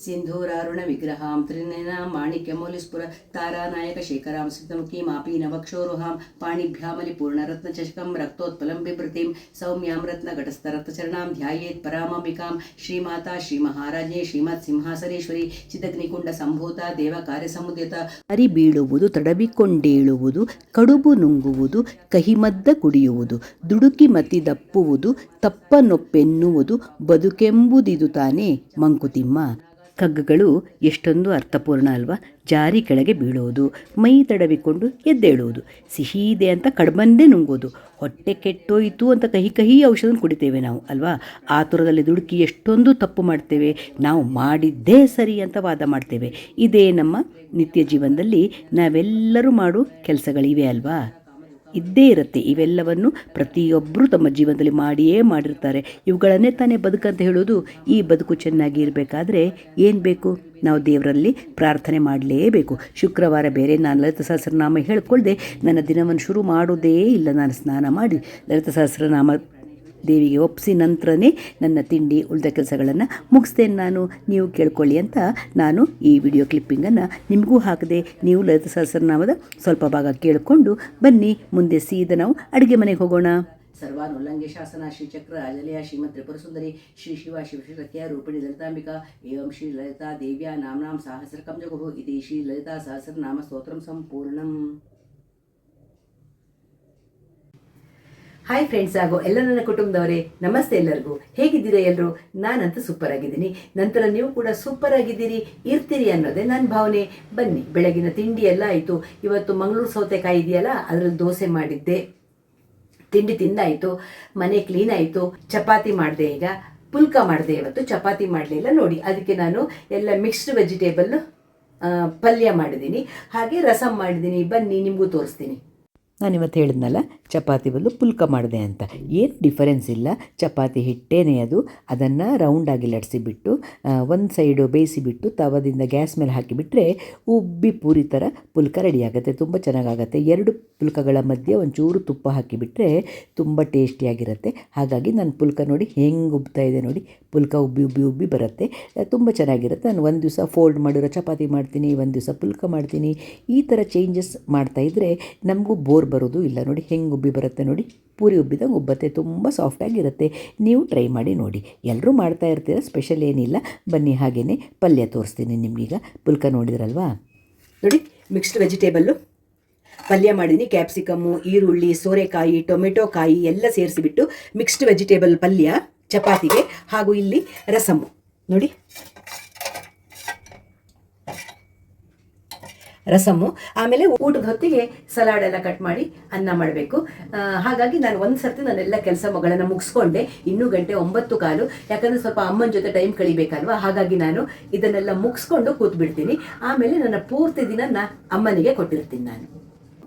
ಸಿಂಧೂರಾರುಣ ವಿಗ್ರಹಾಂ ತ್ರಿನಯನಾಂ ಮಾಣಿಕ್ಯಮೌಲಿಸ್ಫುರ ತಾರಾನಾಯಕ ಶೇಖರಾಂ ಸಿದ್ಧಮುಖೀಮಾಪಿ ನವಕ್ಷೋರುಹಾಂ ಪಾಣಿಭ್ಯಾಮಲಿ ಪೂರ್ಣರತ್ನಚಷಕಂ ರಕ್ತೋತ್ಪಲಂ ಬಿಭೃತಿಂ ಸೌಮ್ಯಾಂ ರತ್ನಘಟಸ್ಥರತ್ನಚರಣಾಂ ಧ್ಯಾಯೇತ್ ಪರಾಮಂಬಿಕಾಂ ಶ್ರೀಮಾತಾ ಶ್ರೀಮಹಾರಾಜ್ಞೆ ಶ್ರೀಮತ್ ಸಿಂಹಾಸನೇಶ್ವರಿ ಚಿದಗ್ನಿಕುಂಡ ಸಂಭೂತ ದೇವ ಕಾರ್ಯಸಮುದ್ಯತ ಅರಿ ಬೀಳುವುದು ತಡವಿಕೊಂಡೇಳುವುದು ಕಡುಬು ನುಂಗುವುದು ಕಹಿಮದ್ದ ಕುಡಿಯುವುದು ದುಡುಕಿ ಮತಿ ದಪ್ಪುವುದು ತಪ್ಪನೊಪ್ಪೆನ್ನುವುದು ಬದುಕೆಂಬುದಿದು ತಾನೇ ಮಂಕುತಿಮ್ಮ. ಕಗ್ಗಗಳು ಎಷ್ಟೊಂದು ಅರ್ಥಪೂರ್ಣ ಅಲ್ವಾ. ಜಾರಿ ಕೆಳಗೆ ಬೀಳುವುದು, ಮೈ ತಡವಿಕೊಂಡು ಎದ್ದೇಳುವುದು, ಸಿಹಿ ಇದೆ ಅಂತ ಕಡ್ಬಂದೇ ನುಂಗೋದು, ಹೊಟ್ಟೆ ಕೆಟ್ಟೋಯಿತು ಅಂತ ಕಹಿ ಕಹಿ ಔಷಧ ಕುಡಿತೇವೆ ನಾವು ಅಲ್ವಾ. ಆತುರದಲ್ಲಿ ದುಡುಕಿ ಎಷ್ಟೊಂದು ತಪ್ಪು ಮಾಡ್ತೇವೆ, ನಾವು ಮಾಡಿದ್ದೇ ಸರಿ ಅಂತ ವಾದ ಮಾಡ್ತೇವೆ. ಇದೇ ನಮ್ಮ ನಿತ್ಯ ಜೀವನದಲ್ಲಿ ನಾವೆಲ್ಲರೂ ಮಾಡೋ ಕೆಲಸಗಳಿವೆ ಅಲ್ವಾ. ಇದ್ದೇ ಇರುತ್ತೆ. ಇವೆಲ್ಲವನ್ನು ಪ್ರತಿಯೊಬ್ಬರೂ ತಮ್ಮ ಜೀವನದಲ್ಲಿ ಮಾಡಿರ್ತಾರೆ. ಇವುಗಳನ್ನೇ ತಾನೇ ಬದುಕಂತ ಹೇಳೋದು. ಈ ಬದುಕು ಚೆನ್ನಾಗಿ ಇರಬೇಕಾದ್ರೆ ಏನು ಬೇಕು? ನಾವು ದೇವರಲ್ಲಿ ಪ್ರಾರ್ಥನೆ ಮಾಡಲೇಬೇಕು. ಶುಕ್ರವಾರ ಬೇರೆ ನಾನು ಲಲಿತ ಸಹಸ್ರನಾಮ ಹೇಳ್ಕೊಳ್ದೆ ನನ್ನ ದಿನವನ್ನು ಶುರು ಮಾಡೋದೇ ಇಲ್ಲ. ನಾನು ಸ್ನಾನ ಮಾಡಿ ಲಲಿತ ಸಹಸ್ರನಾಮ ದೇವಿಗೆ ಒಪ್ಪಿಸಿ ನಂತರನೇ ನನ್ನ ತಿಂಡಿ ಉಳಿದ ಕೆಲಸಗಳನ್ನು ಮುಗಿಸ್ತೇನೆ ನಾನು. ನೀವು ಕೇಳ್ಕೊಳ್ಳಿ ಅಂತ ನಾನು ಈ ವಿಡಿಯೋ ಕ್ಲಿಪ್ಪಿಂಗನ್ನು ನಿಮಗೂ ಹಾಕಿದೆ. ನೀವು ಲಲಿತ ಸಹಸ್ರನಾಮದ ಸ್ವಲ್ಪ ಭಾಗ ಕೇಳಿಕೊಂಡು ಬನ್ನಿ. ಮುಂದೆ ಸೀದಾ ನಾವು ಅಡುಗೆ ಮನೆಗೆ ಹೋಗೋಣ. ಸರ್ವಾನುಲ್ಲಂಘ್ಯ ಶಾಸನ ಶ್ರೀಚಕ್ರ ರಾಜಲಯ ಶ್ರೀಮತ್ ತ್ರಿಪುರ ಸುಂದರಿ ಶ್ರೀ ಶಿವ ಶಿವಶಕ್ತಿಯ ರೂಪಿಣಿ ಲಲಿತಾಂಬಿಕಾ ಏವಂ ಶ್ರೀ ಲಲಿತಾ ದೇವ್ಯಾ ನಾಮ್ನಾಂ ಸಾಹಸ್ರಕಂ ಜಗುಃ ಇತಿ ಶ್ರೀ ಲಲಿತಾ ಸಹಸ್ರನಾಮ ಸ್ತೋತ್ರಂ ಸಂಪೂರ್ಣಂ. ಹಾಯ್ ಫ್ರೆಂಡ್ಸ್ ಹಾಗೂ ಎಲ್ಲ ನನ್ನ ಕುಟುಂಬದವರೇ, ನಮಸ್ತೆ ಎಲ್ಲರಿಗೂ. ಹೇಗಿದ್ದೀರಾ ಎಲ್ಲರೂ? ನಾನಂತೂ ಸೂಪರ್ ಆಗಿದ್ದೀನಿ. ನಂತರ ನೀವು ಕೂಡ ಸೂಪರ್ ಆಗಿದ್ದೀರಿ, ಇರ್ತೀರಿ ಅನ್ನೋದೇ ನನ್ನ ಭಾವನೆ. ಬನ್ನಿ, ಬೆಳಗಿನ ತಿಂಡಿ ಎಲ್ಲ ಆಯಿತು. ಇವತ್ತು ಮಂಗಳೂರು ಸೌತೆಕಾಯಿ ಇದೆಯಲ್ಲ, ಅದರಲ್ಲಿ ದೋಸೆ ಮಾಡಿದ್ದೆ, ತಿಂಡಿ ತಿಂದಾಯಿತು, ಮನೆ ಕ್ಲೀನ್ ಆಯಿತು, ಚಪಾತಿ ಮಾಡಿದೆ. ಈಗ ಪುಲ್ಕ ಮಾಡಿದೆ. ಇವತ್ತು ಚಪಾತಿ ಮಾಡಲಿಲ್ಲ ನೋಡಿ. ಅದಕ್ಕೆ ನಾನು ಎಲ್ಲ ಮಿಕ್ಸ್ಡ್ ವೆಜಿಟೇಬಲ್ ಪಲ್ಯ ಮಾಡಿದ್ದೀನಿ, ಹಾಗೆ ರಸಮ್ ಮಾಡಿದ್ದೀನಿ. ಬನ್ನಿ ನಿಮಗೂ ತೋರಿಸ್ತೀನಿ. ನಾನಿವತ್ತು ಹೇಳಿದ್ನಲ್ಲ ಚಪಾತಿ ಬದಲು ಪುಲ್ಕ ಮಾಡಿದೆ ಅಂತ. ಏನು ಡಿಫರೆನ್ಸ್ ಇಲ್ಲ. ಚಪಾತಿ ಹಿಟ್ಟೇನೆ ಅದು. ಅದನ್ನು ರೌಂಡಾಗಿ ಲಟ್ಸಿಬಿಟ್ಟು ಒಂದು ಸೈಡು ಬೇಯಿಸಿಬಿಟ್ಟು ತವದಿಂದ ಗ್ಯಾಸ್ ಮೇಲೆ ಹಾಕಿಬಿಟ್ರೆ ಉಬ್ಬಿ ಪೂರಿ ಥರ ಪುಲ್ಕ ರೆಡಿಯಾಗುತ್ತೆ. ತುಂಬ ಚೆನ್ನಾಗಾಗತ್ತೆ. 2 ಪುಲ್ಕಗಳ ಮಧ್ಯೆ ಒಂಚೂರು ತುಪ್ಪ ಹಾಕಿಬಿಟ್ರೆ ತುಂಬ ಟೇಸ್ಟಿಯಾಗಿರುತ್ತೆ. ಹಾಗಾಗಿ ನಾನು ಪುಲ್ಕ ನೋಡಿ ಹೆಂಗೆ ಉಬ್ತಾ ಇದೆ ನೋಡಿ. ಪುಲ್ಕ ಉಬ್ಬಿ ಉಬ್ಬಿ ಉಬ್ಬಿ ಬರುತ್ತೆ, ತುಂಬ ಚೆನ್ನಾಗಿರುತ್ತೆ. ನಾನು ಒಂದು ದಿವಸ ಫೋಲ್ಡ್ ಮಾಡಿರೋ ಚಪಾತಿ ಮಾಡ್ತೀನಿ, ಒಂದು ದಿವಸ ಪುಲ್ಕ ಮಾಡ್ತೀನಿ. ಈ ಥರ ಚೇಂಜಸ್ ಮಾಡ್ತಾಯಿದ್ರೆ ನಮಗೂ ಬೋರ್ ಬರೋದು ಇಲ್ಲ. ನೋಡಿ ಹೆಂಗೆ ಉಬ್ಬಿ ಬರುತ್ತೆ ನೋಡಿ. ಪೂರಿ ಉಬ್ಬಿದಂಗೆ ಉಬ್ಬತ್ತೆ, ತುಂಬ ಸಾಫ್ಟಾಗಿರುತ್ತೆ. ನೀವು ಟ್ರೈ ಮಾಡಿ ನೋಡಿ. ಎಲ್ಲರೂ ಮಾಡ್ತಾ ಇರ್ತೀರ, ಸ್ಪೆಷಲ್ ಏನಿಲ್ಲ. ಬನ್ನಿ ಹಾಗೆಯೇ ಪಲ್ಯ ತೋರಿಸ್ತೀನಿ ನಿಮಗೀಗ. ಪುಲ್ಕ ನೋಡಿದ್ರಲ್ವಾ ನೋಡಿ. ಮಿಕ್ಸ್ಡ್ ವೆಜಿಟೇಬಲ್ಲು ಪಲ್ಯ ಮಾಡಿದ್ದೀನಿ. ಕ್ಯಾಪ್ಸಿಕಮ್ಮು, ಈರುಳ್ಳಿ, ಸೋರೆಕಾಯಿ, ಟೊಮೆಟೊ ಕಾಯಿ ಎಲ್ಲ ಸೇರಿಸಿಬಿಟ್ಟು ಮಿಕ್ಸ್ಡ್ ವೆಜಿಟೇಬಲ್ ಪಲ್ಯ ಚಪಾತಿಗೆ. ಹಾಗೂ ಇಲ್ಲಿ ರಸಮ್ಮು ನೋಡಿ, ರಸಮ್ಮು. ಆಮೇಲೆ ಊಟದ ಹೊತ್ತಿಗೆ ಸಲಾಡ್ ಎಲ್ಲ ಕಟ್ ಮಾಡಿ ಅನ್ನ ಮಾಡಬೇಕು. ಹಾಗಾಗಿ ನಾನು ಒಂದು ಸರ್ತಿ ನಾನೆಲ್ಲ ಕೆಲಸಗಳನ್ನು ಮುಗಿಸ್ಕೊಂಡೆ. ಇನ್ನೂ ಗಂಟೆ 9:15. ಯಾಕಂದರೆ ಸ್ವಲ್ಪ ಅಮ್ಮನ ಜೊತೆ ಟೈಮ್ ಕಳಿಬೇಕಲ್ವ. ಹಾಗಾಗಿ ನಾನು ಇದನ್ನೆಲ್ಲ ಮುಗಿಸ್ಕೊಂಡು ಕೂತ್ಬಿಡ್ತೀನಿ. ಆಮೇಲೆ ನನ್ನ ಪೂರ್ತಿ ದಿನ ಅಮ್ಮನಿಗೆ ಕೊಟ್ಟಿರ್ತೀನಿ. ನಾನು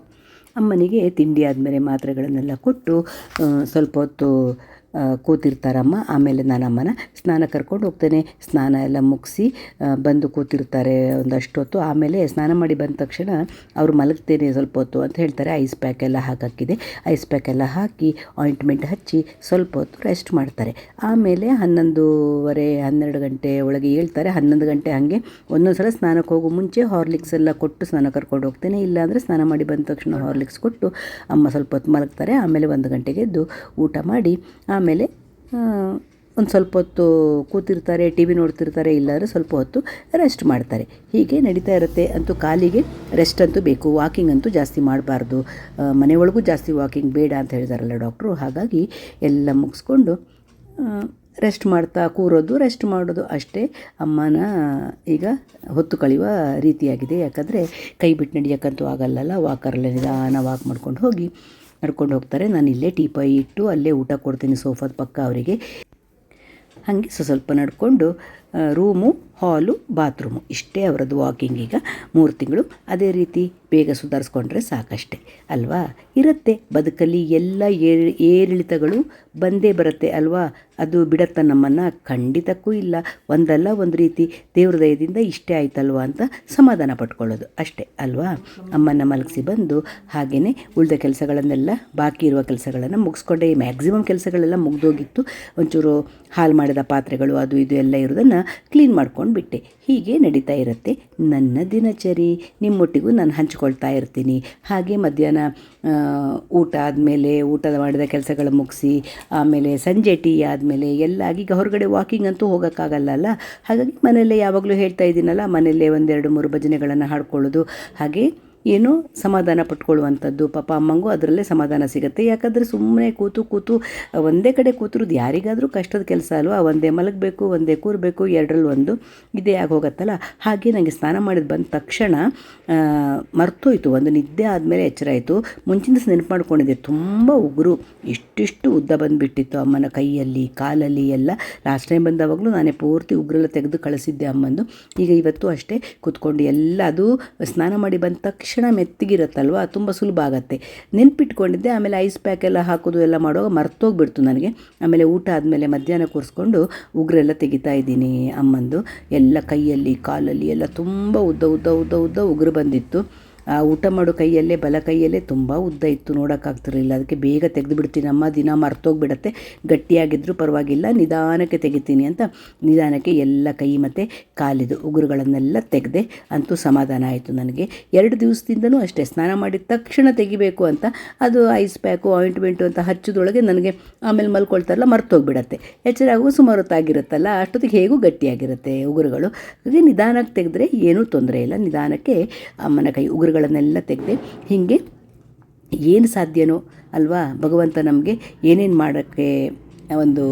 ಅಮ್ಮನಿಗೆ ತಿಂಡಿ ಆದಮೇಲೆ ಮಾತ್ರೆಗಳನ್ನೆಲ್ಲ ಕೊಟ್ಟು ಸ್ವಲ್ಪ ಹೊತ್ತು ಕೂತಿರ್ತಾರಮ್ಮ. ಆಮೇಲೆ ನಾನು ಅಮ್ಮನ ಸ್ನಾನ ಕರ್ಕೊಂಡು ಹೋಗ್ತೇನೆ. ಸ್ನಾನ ಎಲ್ಲ ಮುಗಿಸಿ ಬಂದು ಕೂತಿರ್ತಾರೆ ಒಂದಷ್ಟು ಹೊತ್ತು. ಆಮೇಲೆ ಸ್ನಾನ ಮಾಡಿ ಬಂದ ತಕ್ಷಣ ಅವರು ಮಲಗ್ತೇನೆ ಸ್ವಲ್ಪ ಹೊತ್ತು ಅಂತ ಹೇಳ್ತಾರೆ. ಐಸ್ ಪ್ಯಾಕ್ ಎಲ್ಲ ಹಾಕಿದೆ. ಐಸ್ ಪ್ಯಾಕ್ ಎಲ್ಲ ಹಾಕಿ ಆಯಿಂಟ್ಮೆಂಟ್ ಹಚ್ಚಿ ಸ್ವಲ್ಪ ಹೊತ್ತು ರೆಸ್ಟ್ ಮಾಡ್ತಾರೆ. ಆಮೇಲೆ 11:30 12 ಗಂಟೆ ಒಳಗೆ ಹೇಳ್ತಾರೆ. 11 ಗಂಟೆ ಹಾಗೆ ಒಂದೊಂದು ಸಲ ಸ್ನಾನಕ್ಕೆ ಹೋಗೋ ಮುಂಚೆ ಹಾರ್ಲಿಕ್ಸ್ ಎಲ್ಲ ಕೊಟ್ಟು ಸ್ನಾನ ಕರ್ಕೊಂಡು ಹೋಗ್ತೇನೆ. ಇಲ್ಲಾಂದರೆ ಸ್ನಾನ ಮಾಡಿ ಬಂದ ತಕ್ಷಣ ಹಾರ್ಲಿಕ್ಸ್ ಕೊಟ್ಟು ಅಮ್ಮ ಸ್ವಲ್ಪ ಹೊತ್ತು ಮಲಗ್ತಾರೆ. ಆಮೇಲೆ 1 ಗಂಟೆಗೆ ಎದ್ದು ಊಟ ಮಾಡಿ ಆಮೇಲೆ ಒಂದು ಸ್ವಲ್ಪ ಹೊತ್ತು ಕೂತಿರ್ತಾರೆ, ಟಿ ವಿ ನೋಡ್ತಿರ್ತಾರೆ, ಇಲ್ಲಾಂದರೆ ಸ್ವಲ್ಪ ಹೊತ್ತು ರೆಸ್ಟ್ ಮಾಡ್ತಾರೆ. ಹೀಗೆ ನಡೀತಾ ಇರುತ್ತೆ. ಅಂತೂ ಕಾಲಿಗೆ ರೆಸ್ಟ್ ಅಂತೂ ಬೇಕು. ವಾಕಿಂಗ್ ಅಂತೂ ಜಾಸ್ತಿ ಮಾಡಬಾರ್ದು. ಮನೆಯೊಳಗೂ ಜಾಸ್ತಿ ವಾಕಿಂಗ್ ಬೇಡ ಅಂತ ಹೇಳಿದಾರಲ್ಲ ಡಾಕ್ಟ್ರು. ಹಾಗಾಗಿ ಎಲ್ಲ ಮುಗಿಸ್ಕೊಂಡು ರೆಸ್ಟ್ ಮಾಡ್ತಾ ಕೂರೋದು, ರೆಸ್ಟ್ ಮಾಡೋದು ಅಷ್ಟೇ. ಅಮ್ಮನ ಈಗ ಹೊತ್ತು ಕಳೆಯುವ ರೀತಿಯಾಗಿದೆ. ಯಾಕಂದರೆ ಕೈ ಬಿಟ್ಟು ನಡೆಯೋಕ್ಕಂತೂ ಆಗಲ್ಲಲ್ಲ. ವಾಕರಲ್ಲೇ ನಿಧಾನ ವಾಕ್ ಮಾಡ್ಕೊಂಡು ಹೋಗಿ ನಡ್ಕೊಂಡು ಹೋಗ್ತಾರೆ. ನಾನು ಇಲ್ಲೇ ಟೀಪಾಯಿ ಇಟ್ಟು ಅಲ್ಲೇ ಊಟ ಕೊಡ್ತೀನಿ ಸೋಫಾದ ಪಕ್ಕ ಅವರಿಗೆ. ಹಾಗೆ ಸ್ವಲ್ಪ ನಡ್ಕೊಂಡು ರೂಮು, ಹಾಲು, ಬಾತ್ರೂಮು ಇಷ್ಟೇ ಅವರದ್ದು ವಾಕಿಂಗ್. ಈಗ 3 ತಿಂಗಳು ಅದೇ ರೀತಿ ಬೇಗ ಸುಧಾರಿಸ್ಕೊಂಡ್ರೆ ಸಾಕಷ್ಟೆ ಅಲ್ವಾ. ಇರುತ್ತೆ ಬದುಕಲ್ಲಿ ಎಲ್ಲ ಏರಿಳಿತಗಳು ಬಂದೇ ಬರುತ್ತೆ ಅಲ್ವಾ. ಅದು ಬಿಡತ್ತ ನಮ್ಮನ್ನು? ಖಂಡಿತಕ್ಕೂ ಇಲ್ಲ. ಒಂದಲ್ಲ ಒಂದು ರೀತಿ ದೇವ್ರ ದಯದಿಂದ ಇಷ್ಟೇ ಆಯ್ತಲ್ವ ಅಂತ ಸಮಾಧಾನ ಪಟ್ಕೊಳ್ಳೋದು ಅಷ್ಟೇ ಅಲ್ವಾ. ಅಮ್ಮನ ಮಲಗಿಸಿ ಬಂದು ಹಾಗೆಯೇ ಉಳಿದ ಕೆಲಸಗಳನ್ನೆಲ್ಲ, ಬಾಕಿ ಇರುವ ಕೆಲಸಗಳನ್ನು ಮುಗಿಸ್ಕೊಂಡೆ. ಮ್ಯಾಕ್ಸಿಮಮ್ ಕೆಲಸಗಳೆಲ್ಲ ಮುಗಿದೋಗಿತ್ತು. ಒಂಚೂರು ಹಾಲು ಮಾಡಿದ ಪಾತ್ರೆಗಳು ಅದು ಇದು ಎಲ್ಲ ಇರೋದನ್ನು ಕ್ಲೀನ್ ಮಾಡ್ಕೊಂಡು ಬಿಟ್ಟೆ. ಹೀಗೆ ನಡೀತಾ ಇರುತ್ತೆ ನನ್ನ ದಿನಚರಿ. ನಿಮ್ಮೊಟ್ಟಿಗೂ ನಾನು ಹಂಚ್ಕೊಳ್ತಾ ಇರ್ತೀನಿ. ಹಾಗೆ ಮಧ್ಯಾಹ್ನ ಊಟ ಆದಮೇಲೆ ಊಟದ ಮಾಡಿದ ಕೆಲಸಗಳು ಮುಗಿಸಿ ಆಮೇಲೆ ಸಂಜೆ ಟೀ ಆದಮೇಲೆ ಎಲ್ಲ ಈಗ ಹೊರಗಡೆ ವಾಕಿಂಗ್ ಅಂತೂ ಹೋಗೋಕ್ಕಾಗಲ್ಲ. ಹಾಗಾಗಿ ಮನೆಯಲ್ಲೇ ಯಾವಾಗಲೂ ಹೇಳ್ತಾ ಇದ್ದೀನಲ್ಲ, ಮನೆಯಲ್ಲೇ 1-2-3 ಭಜನೆಗಳನ್ನು ಹಾಡ್ಕೊಳ್ಳೋದು. ಹಾಗೆ ಏನೋ ಸಮಾಧಾನ ಪಟ್ಕೊಳ್ಳುವಂಥದ್ದು. ಪಾಪ ಅಮ್ಮಂಗೂ ಅದರಲ್ಲೇ ಸಮಾಧಾನ ಸಿಗುತ್ತೆ. ಯಾಕಂದರೆ ಸುಮ್ಮನೆ ಕೂತು ಒಂದೇ ಕಡೆ ಕೂತಿರೋದು ಯಾರಿಗಾದರೂ ಕಷ್ಟದ ಕೆಲಸ ಅಲ್ವಾ. ಒಂದೇ ಮಲಗಬೇಕು, ಒಂದೇ ಕೂರಬೇಕು, ಎರಡರಲ್ಲಿ ಒಂದು ಇದೇ ಆಗೋಗತ್ತಲ್ಲ. ಹಾಗೆ ನನಗೆ ಸ್ನಾನ ಮಾಡಿದ ಬಂದ ತಕ್ಷಣ ಮರ್ತೋಯ್ತು. ಒಂದು ನಿದ್ದೆ ಆದಮೇಲೆ ಎಚ್ಚರ ಆಯಿತು. ಮುಂಚಿನ ದಿವಸ ನೆನಪು ಮಾಡ್ಕೊಂಡಿದ್ದೆ, ತುಂಬ ಉಗುರು ಇಷ್ಟಿಷ್ಟು ಉದ್ದ ಬಂದುಬಿಟ್ಟಿತ್ತು ಅಮ್ಮನ ಕೈಯಲ್ಲಿ, ಕಾಲಲ್ಲಿ ಎಲ್ಲ. ಲಾಸ್ಟ್ ಟೈಮ್ ಬಂದವಾಗಲೂ ನಾನೇ ಪೂರ್ತಿ ಉಗುರೆಲ್ಲ ತೆಗೆದು ಕಳಿಸಿದ್ದೆ ಅಮ್ಮಂದು. ಈಗ ಇವತ್ತು ಅಷ್ಟೇ ಕೂತ್ಕೊಂಡು ಎಲ್ಲ ಅದು ಸ್ನಾನ ಮಾಡಿ ಬಂದ ತಕ್ಷಣ ಮೆತ್ತಗಿರುತ್ತಲ್ವ, ತುಂಬ ಸುಲಭ ಆಗುತ್ತೆ. ನೆನ್ಪಿಟ್ಕೊಂಡಿದ್ದೆ. ಆಮೇಲೆ ಐಸ್ ಪ್ಯಾಕ್ ಎಲ್ಲ ಹಾಕೋದು ಎಲ್ಲ ಮಾಡುವಾಗ ಮರ್ತೋಗ್ಬಿಡ್ತು ನನಗೆ. ಆಮೇಲೆ ಊಟ ಆದಮೇಲೆ ಮಧ್ಯಾಹ್ನ ಕೂರಿಸ್ಕೊಂಡು ಉಗುರೆಲ್ಲ ತೆಗಿತಾ ಇದ್ದೀನಿ ಅಮ್ಮಂದು. ಎಲ್ಲ ಕೈಯಲ್ಲಿ ಕಾಲಲ್ಲಿ ಎಲ್ಲ ತುಂಬ ಉದ್ದ ಉಗುರು ಬಂದಿತ್ತು. ಆ ಊಟ ಮಾಡೋ ಕೈಯಲ್ಲೇ, ಬಲ ಕೈಯಲ್ಲೇ ತುಂಬ ಉದ್ದ ಇತ್ತು, ನೋಡೋಕ್ಕಾಗ್ತಿರಲಿಲ್ಲ. ಅದಕ್ಕೆ ಬೇಗ ತೆಗೆದು ಬಿಡ್ತೀನಿ. ಅಮ್ಮ ದಿನ ಮರ್ತೋಗ್ಬಿಡತ್ತೆ, ಗಟ್ಟಿಯಾಗಿದ್ದರೂ ಪರವಾಗಿಲ್ಲ ನಿಧಾನಕ್ಕೆ ತೆಗಿತೀನಿ ಅಂತ ನಿಧಾನಕ್ಕೆ ಎಲ್ಲ ಕೈ ಮತ್ತು ಕಾಲಿದು ಉಗುರುಗಳನ್ನೆಲ್ಲ ತೆಗೆದೆ. ಅಂತೂ ಸಮಾಧಾನ ಆಯಿತು ನನಗೆ. 2 ದಿವಸದಿಂದನೂ ಅಷ್ಟೇ ಸ್ನಾನ ಮಾಡಿದ ತಕ್ಷಣ ತೆಗಿಬೇಕು ಅಂತ ಅದು ಐಸ್ ಪ್ಯಾಕು ಆಯಿಂಟ್ಮೆಂಟು ಅಂತ ಹಚ್ಚೋದ್ರೊಳಗೆ ನನಗೆ ಆಮೇಲೆ ಮಲ್ಕೊಳ್ತಾರಲ್ಲ ಮರ್ತೋಗ್ಬಿಡತ್ತೆ. ಎಚ್ಚರ ಆಗುವ ಸುಮಾರು ಹೊತ್ತಾಗಿರುತ್ತಲ್ಲ, ಅಷ್ಟೊತ್ತಿಗೆ ಹೇಗೂ ಗಟ್ಟಿಯಾಗಿರುತ್ತೆ ಉಗುರುಗಳು. ಹಾಗೆ ನಿಧಾನಕ್ಕೆ ತೆಗೆದ್ರೆ ಏನೂ ತೊಂದರೆ ಇಲ್ಲ. ನಿಧಾನಕ್ಕೆ ಅಮ್ಮನ ಕೈ ಉಗುರುಗಳನ್ನೆಲ್ಲ ತೆಗೆದೆ. ಹೀಗೆ ಏನು ಸಾಧ್ಯನೋ ಅಲ್ವಾ, ಭಗವಂತ ನಮಗೆ ಏನೇನು ಮಾಡೋಕ್ಕೆ ಒಂದು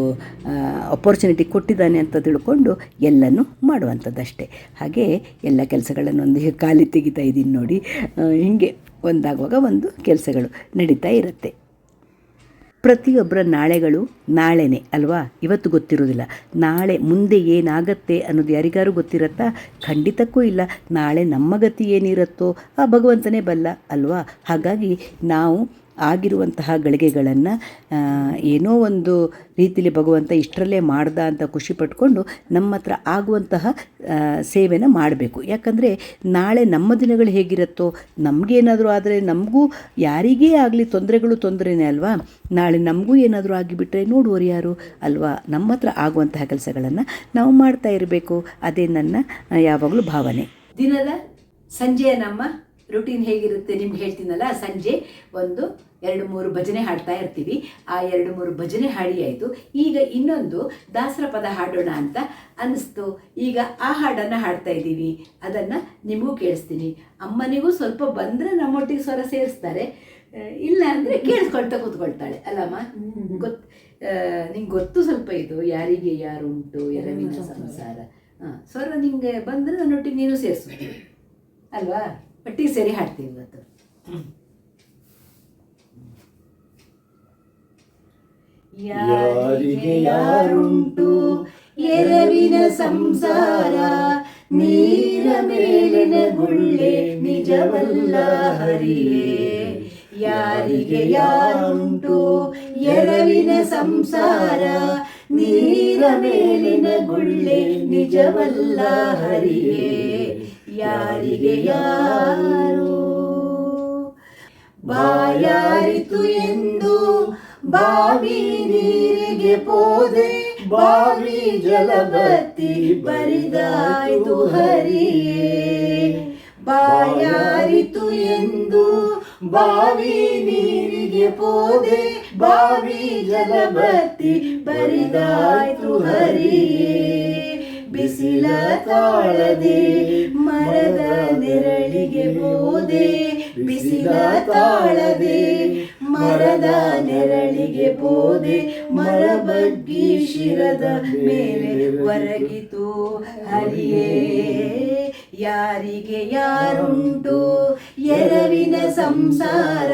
ಅಪರ್ಚುನಿಟಿ ಕೊಟ್ಟಿದ್ದಾನೆ ಅಂತ ತಿಳ್ಕೊಂಡು ಎಲ್ಲನೂ ಮಾಡುವಂಥದ್ದಷ್ಟೇ. ಹಾಗೆ ಎಲ್ಲ ಕೆಲಸಗಳನ್ನು ಒಂದು ಖಾಲಿ ತೆಗಿತಾ ಇದ್ದೀನಿ ನೋಡಿ. ಹೀಗೆ ಒಂದಾಗುವಾಗ ಒಂದು ಕೆಲಸಗಳು ನಡೀತಾ ಇರುತ್ತೆ. ಪ್ರತಿಯೊಬ್ಬರ ನಾಳೆಗಳು ನಾಳೆನೇ ಅಲ್ವಾ, ಇವತ್ತು ಗೊತ್ತಿರೋದಿಲ್ಲ. ನಾಳೆ ಮುಂದೆ ಏನಾಗತ್ತೆ ಅನ್ನೋದು ಯಾರಿಗಾರು ಗೊತ್ತಿರತ್ತಾ? ಖಂಡಿತಕ್ಕೂ ಇಲ್ಲ. ನಾಳೆ ನಮ್ಮ ಗತಿ ಏನಿರುತ್ತೋ ಆ ಭಗವಂತನೇ ಬಲ್ಲ ಅಲ್ವಾ. ಹಾಗಾಗಿ ನಾವು ಆಗಿರುವಂತಹ ಗಳಿಗೆಗಳನ್ನು ಏನೋ ಒಂದು ರೀತಿಯಲ್ಲಿ ಭಗವಂತ ಇಷ್ಟರಲ್ಲೇ ಮಾಡ್ದ ಅಂತ ಖುಷಿ ಪಟ್ಕೊಂಡು ನಮ್ಮ ಹತ್ರ ಆಗುವಂತಹ ಸೇವೆನ ಮಾಡಬೇಕು. ಯಾಕಂದರೆ ನಾಳೆ ನಮ್ಮ ದಿನಗಳು ಹೇಗಿರುತ್ತೋ, ನಮಗೇನಾದರೂ ಆದರೆ ನಮಗೂ ಯಾರಿಗೇ ಆಗಲಿ ತೊಂದರೆನೇ ಅಲ್ವಾ. ನಾಳೆ ನಮಗೂ ಏನಾದರೂ ಆಗಿಬಿಟ್ರೆ ನೋಡುವವರು ಯಾರು ಅಲ್ವಾ. ನಮ್ಮ ಹತ್ರ ಆಗುವಂತಹ ಕೆಲಸಗಳನ್ನು ನಾವು ಮಾಡ್ತಾ ಇರಬೇಕು. ಅದೇ ನನ್ನ ಯಾವಾಗಲೂ ಭಾವನೆ. ದಿನದ ಸಂಜೆಯ ನಮ್ಮ ರೂಟೀನ್ ಹೇಗಿರುತ್ತೆ ನಿಮ್ಗೆ ಹೇಳ್ತೀನಲ್ಲ. ಸಂಜೆ 1-2-3 ಭಜನೆ ಹಾಡ್ತಾ ಇರ್ತೀವಿ. ಆ 2-3 ಭಜನೆ ಹಾಡಿ ಆಯಿತು. ಈಗ ಇನ್ನೊಂದು ದಾಸರ ಪದ ಹಾಡೋಣ ಅಂತ ಅನ್ನಿಸ್ತು. ಈಗ ಆ ಹಾಡನ್ನು ಹಾಡ್ತಾ ಇದ್ದೀವಿ. ಅದನ್ನು ನಿಮಗೂ ಕೇಳಿಸ್ತೀನಿ. ಅಮ್ಮನಿಗೂ ಸ್ವಲ್ಪ ಬಂದರೆ ನಮ್ಮೊಟ್ಟಿಗೆ ಸ್ವರ ಸೇರಿಸ್ತಾರೆ, ಇಲ್ಲ ಅಂದರೆ ಕೇಳಿಸ್ಕೊಳ್ತಾ ಕೂತ್ಕೊಳ್ತಾಳೆ ಅಲ್ಲಮ್ಮ. ನಿಂಗೆ ಗೊತ್ತು ಸ್ವಲ್ಪ ಇದು ಯಾರಿಗೆ ಯಾರುಂಟು ಎರವಿನ ಸಂಸಾರ. ಸ್ವರ ನಿಂಗೆ ಬಂದರೆ ನನ್ನೊಟ್ಟಿಗೆ ನೀನು ಸೇರಿಸ್ತೀನಿ ಅಲ್ವಾ. ಒಟ್ಟಿಗೆ ಸೇರಿ ಹಾಡ್ತೀವಿ ಇವತ್ತು. ಯಾರಿಗೆ ಯಾರುಂಟು ಎರವಿನ ಸಂಸಾರ, ನೀರ ಮೇಲಿನ ಗುಳ್ಳೆ ನಿಜವಲ್ಲ ಹರಿಯೇ. ಯಾರಿಗೆ ಯಾರುಂಟು ಎರವಿನ ಸಂಸಾರ, ನೀರ ಮೇಲಿನ ಗುಳ್ಳೆ ನಿಜವಲ್ಲ ಹರಿಯೇ. ಯಾರಿಗೆ ಯಾರು ಬಾಯಾರಿತು ಎಂದು ಬಾವಿ ನೀರಿಗೆ ಪೋದೆ, ಬಾವಿ ಜಲಬತ್ತಿ ಬರಿದಾಯ್ತು ಹರಿಯೇ. ಬಾಯಾರಿತು ಎಂದು ಬಾವಿ ನೀರಿಗೆ ಪೋದೆ, ಬಾವಿ ಜಲಬತ್ತಿ ಬರಿದಾಯ್ತು ಹರಿಯೇ. ಬಿಸಿಲ ತಾಳದೆ ಮರದ ನೆರಳಿಗೆ ಹೋದೆ, ಬಿಸಿಲ ತಾಳದೆ ಮರದ ನೆರಳಿಗೆ ಹೋದೆ, ಮರ ಬಗ್ಗಿ ಶಿರದ ಮೇಲೆ ಒರಗಿತು ಹರಿಯೇ. ಯಾರಿಗೆ ಯಾರುಂಟು ಎರವಿನ ಸಂಸಾರ,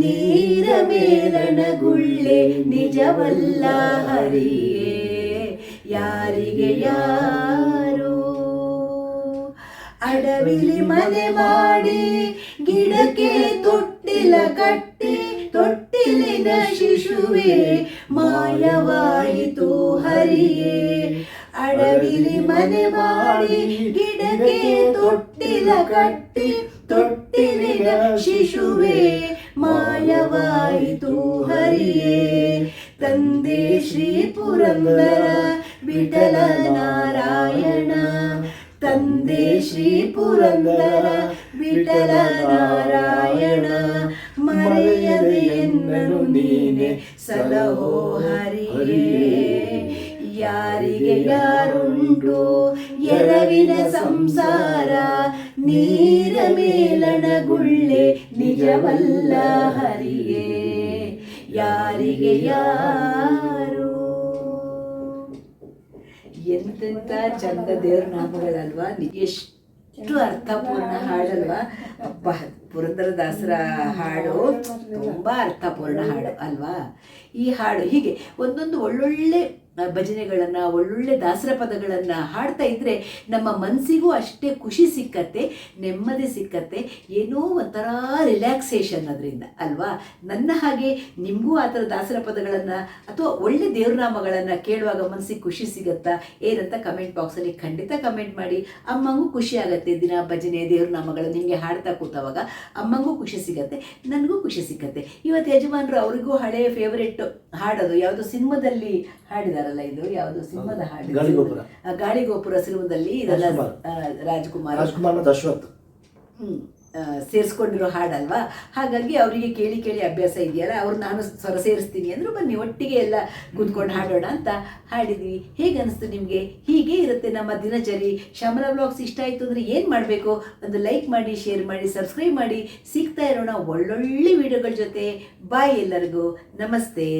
ನೀರ ಮೇಲನ ಗುಳ್ಳೆ ನಿಜವಲ್ಲ ಹರಿಯೇ. ಯಾರಿಗೆ ಯಾರು ಅಡವಿಲಿ ಮನೆ ಮಾಡಿ ಗಿಡಕ್ಕೆ ತೊಟ್ಟಿಲ ಕಟ್ಟಿ, ತೊಟ್ಟಿಲಿನ ಶಿಶುವೆ ಮಾಯವಾಯಿತು ಹರಿಯೇ. ಅಡವಿಲಿ ಮನೆ ಮಾಡಿ ಗಿಡಕ್ಕೆ ತೊಟ್ಟಿಲ ಕಟ್ಟಿ, ತೊಟ್ಟಿಲಿನ ಶಿಶುವೆ ಮಾಯವಾಯಿತು ಹರಿಯೇ. ತಂದೆ ಶ್ರೀ ಪುರಂದರ ವಿಠಲ ನಾರಾಯಣ. ತಂದೆ ಶ್ರೀ ಪುರಂದರ ವಿಠಲ ನಾರಾಯಣ, ಮರೆಯದೆ ಎನ್ನನು ನೀನೆ ಸಲಹೋ ಹರಿಯೇ. ಯಾರಿಗೆ ಯಾರುಂಟು ಎರವಿನ ಸಂಸಾರ, ನೀರ ಮೇಲಣಗುಳ್ಳೆ ನಿಜವಲ್ಲ ಹರಿಯೇ. ಯಾರಿಗೆ ಯಾರು. ಎಂತೆಂಥ ಚಂದ ದೇವ್ರ ನಾಮಗಳಲ್ವಾ, ಎಷ್ಟು ಅರ್ಥಪೂರ್ಣ ಹಾಡಲ್ವಾ. ಅಬ್ಬ, ಪುರಂದರದಾಸರ ಹಾಡು ತುಂಬ ಅರ್ಥಪೂರ್ಣ ಹಾಡು ಅಲ್ವಾ. ಈ ಹಾಡು ಹೀಗೆ ಒಂದೊಂದು ಒಳ್ಳೊಳ್ಳೆ ಭಜನೆಗಳನ್ನು, ಒಳ್ಳೊಳ್ಳೆ ದಾಸರ ಪದಗಳನ್ನು ಹಾಡ್ತಾ ಇದ್ದರೆ ನಮ್ಮ ಮನಸ್ಸಿಗೂ ಅಷ್ಟೇ ಖುಷಿ ಸಿಕ್ಕತ್ತೆ, ನೆಮ್ಮದಿ ಸಿಕ್ಕತ್ತೆ, ಏನೋ ಒಂಥರ ರಿಲ್ಯಾಕ್ಸೇಷನ್ ಅದರಿಂದ ಅಲ್ವಾ. ನನ್ನ ಹಾಗೆ ನಿಮಗೂ ಆ ಥರ ದಾಸರ ಪದಗಳನ್ನು ಅಥವಾ ಒಳ್ಳೆ ದೇವ್ರನಾಮಗಳನ್ನು ಕೇಳುವಾಗ ಮನಸ್ಸಿಗೆ ಖುಷಿ ಸಿಗುತ್ತಾ ಏನಂತ ಕಮೆಂಟ್ ಬಾಕ್ಸಲ್ಲಿ ಖಂಡಿತ ಕಮೆಂಟ್ ಮಾಡಿ. ಅಮ್ಮಂಗೂ ಖುಷಿ ಆಗುತ್ತೆ, ದಿನ ಭಜನೆ ದೇವ್ರನಾಮಗಳು ನಿಮಗೆ ಹಾಡ್ತಾ ಕೂತವಾಗ ಅಮ್ಮಂಗೂ ಖುಷಿ ಸಿಗತ್ತೆ, ನನಗೂ ಖುಷಿ ಸಿಕ್ಕತ್ತೆ. ಇವತ್ತು ಯಜಮಾನರು ಅವರಿಗೂ ಹಳೆಯ ಫೇವರೆಟ್ ಹಾಡೋದು ಯಾವುದು, ಸಿನಿಮಾದಲ್ಲಿ ಹಾಡಿದಾರಲ್ಲ, ಇದು ಯಾವುದು ಸಿನಿಮಾದ ಹಾಡು, ಗಾಳಿಗೋಪುರ ಸಿನಿಮಾದಲ್ಲಿ ಇದೆಲ್ಲ ರಾಜ್ಕುಮಾರ್ ಮತ್ತು ಅಶ್ವಥ್ ಸೇರಿಸ್ಕೊಂಡಿರೋ ಹಾಡಲ್ವಾ. ಹಾಗಾಗಿ ಅವರಿಗೆ ಕೇಳಿ ಕೇಳಿ ಅಭ್ಯಾಸ ಇದೆಯಲ್ಲ, ಅವ್ರು ನಾನು ಸ್ವರ ಸೇರಿಸ್ತೀನಿ ಅಂದರು, ಬನ್ನಿ ಒಟ್ಟಿಗೆ ಎಲ್ಲ ಕೂತ್ಕೊಂಡು ಹಾಡೋಣ ಅಂತ ಹಾಡಿದ್ವಿ. ಹೇಗೆ ಅನಿಸ್ತು ನಿಮಗೆ? ಹೀಗೆ ಇರುತ್ತೆ ನಮ್ಮ ದಿನಚರಿ. ಶ್ಯಾಮಲಾ ವ್ಲಾಗ್ಸ್ ಇಷ್ಟ ಆಯಿತು ಅಂದರೆ ಏನು ಮಾಡಬೇಕು? ಒಂದು ಲೈಕ್ ಮಾಡಿ, ಶೇರ್ ಮಾಡಿ, ಸಬ್ಸ್ಕ್ರೈಬ್ ಮಾಡಿ. ಸಿಗ್ತಾ ಇರೋಣ ಒಳ್ಳೊಳ್ಳೆ ವಿಡಿಯೋಗಳ ಜೊತೆ. ಬಾಯ್ ಎಲ್ಲರಿಗೂ, ನಮಸ್ತೆ.